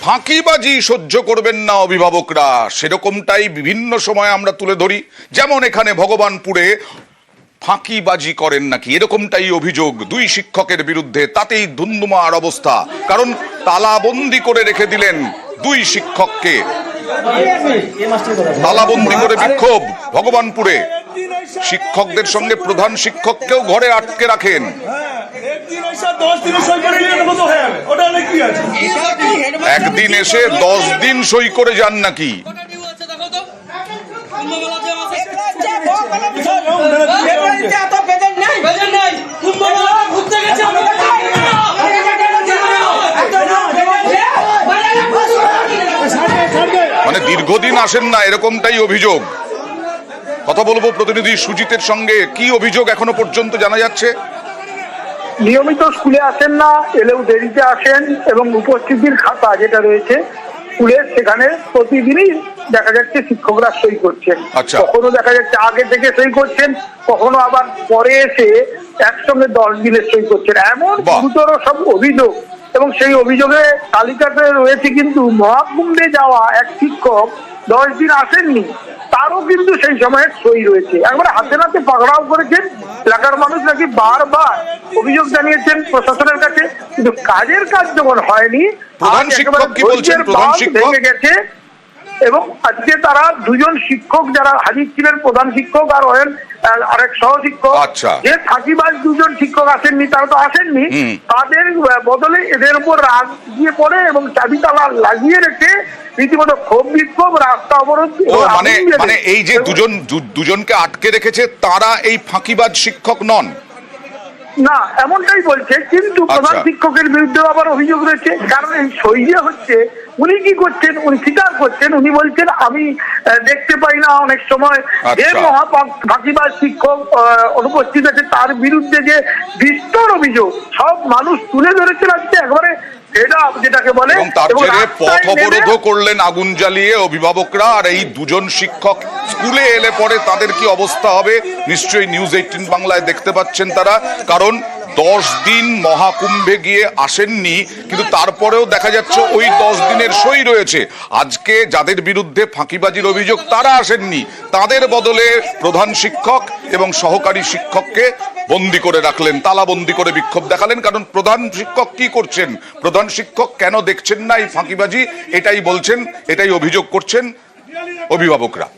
ফাঁকিবাজি সহ্য করবেন না অভিভাবকরা, সেরকমটাই বিভিন্ন সময় আমরা তুলে ধরি। যেমন এখানে ভগবানপুরে ফাঁকিবাজি করেন নাকি এরকমটাই অভিযোগ দুই শিক্ষকের বিরুদ্ধে। তাতেই ধুন্ধুমার অবস্থা, কারণ তালাবন্দি করে রেখে দিলেন দুই শিক্ষককে। তালাবন্দি করে বিক্ষোভ ভগবানপুরে। শিক্ষকদের সঙ্গে প্রধান শিক্ষককেও ঘরে আটকে রাখেন। একদিন এসে 10 দিন সই করে যান নাকি? মানে দীর্ঘদিন আসেন না এরকমটাই অভিযোগ। কথা বলবো প্রতিনিধি সুজিতের সঙ্গে। কি অভিযোগ এখনো পর্যন্ত জানা যাচ্ছে? নিয়মিত স্কুলে আসেন না, এলেও দেরিতে আসেন এবং উপস্থিতির খাতা যেটা রয়েছে স্কুলের সেখানে প্রতিদিনই দেখা যাচ্ছে শিক্ষকরা সই করছেন। কখনো দেখা যাচ্ছে আগে থেকে সই করছেন, কখনো আবার পরে এসে একসঙ্গে 10 দিনের সই করছেন। এমন গুরুতর সব অভিযোগ, এবং সেই অভিযোগে তালিকাতে রয়েছে কিন্তু মহাকুম্ভে যাওয়া এক শিক্ষক 10 দিন আসেননি, তারও কিন্তু সেই সময় সই রয়েছে। একবারে হাতে নাতে পাকড়াও করেছেন। এলাকার মানুষ নাকি বারবার অভিযোগ জানিয়েছেন প্রশাসনের কাছে, কিন্তু কাজের কাজ যখন হয়নি ভেঙে গেছে। এবং আজকে তারা দুজন শিক্ষক যারা হাজির ছিলেন, প্রধান শিক্ষক আর আরেক সহ শিক্ষক, যে ফাঁকিবাজ দুজন শিক্ষক আসেননি, তারা তো আসেননি, তাদের বদলে এদের উপর রাগ দিয়ে পড়ে এবং চাবি তালা লাগিয়ে রেখে রীতিমতো ক্ষোভ বিক্ষোভ, রাস্তা অবরোধ। মানে এই যে দুজনকে আটকে রেখেছে, তারা এই ফাঁকিবাজ শিক্ষক নন না, এমনটাই বলছে। কিন্তু প্রধান শিক্ষকের বিরুদ্ধে আবার অভিযোগ রয়েছে, কারণ এই সই যে হচ্ছে, উনি কি করছেন, উনি স্বীকার করছেন। উনি বলছেন আমি দেখতে পাই না অনেক সময়। যে ফাঁকিবাজ শিক্ষক অনুপস্থিত আছে তার বিরুদ্ধে যে বিস্তর অভিযোগ সব মানুষ তুলে ধরেছেন আজকে একবারে যেটাকে বলে। তার জেরে পথ অবরোধ করলেন আগুন জ্বালিয়ে অভিভাবকরা। আর এই দুজন শিক্ষক স্কুলে এলে পরে তাদের কি অবস্থা হবে নিশ্চয়ই নিউজ 18 বাংলায় দেখতে পাচ্ছেন তারা। কারণ 10 দিন মহাকুম্ভে গিয়ে আসেননি, কিন্তু তারপরেও দেখা যাচ্ছে ওই 10 দিনের সই রয়েছে। আজকে যাদের বিরুদ্ধে ফাঁকিবাজির অভিযোগ তারা আসেননি, তাদের বদলে প্রধান শিক্ষক এবং সহকারী শিক্ষককে বন্দি করে রাখলেন, তালাবন্দি করে বিক্ষোভ দেখালেন। কারণ প্রধান শিক্ষক কি করছেন, প্রধান শিক্ষক কেন দেখছেন না এই ফাঁকিবাজি, এটাই বলছেন, এটাই অভিযোগ করছেন অভিভাবকরা।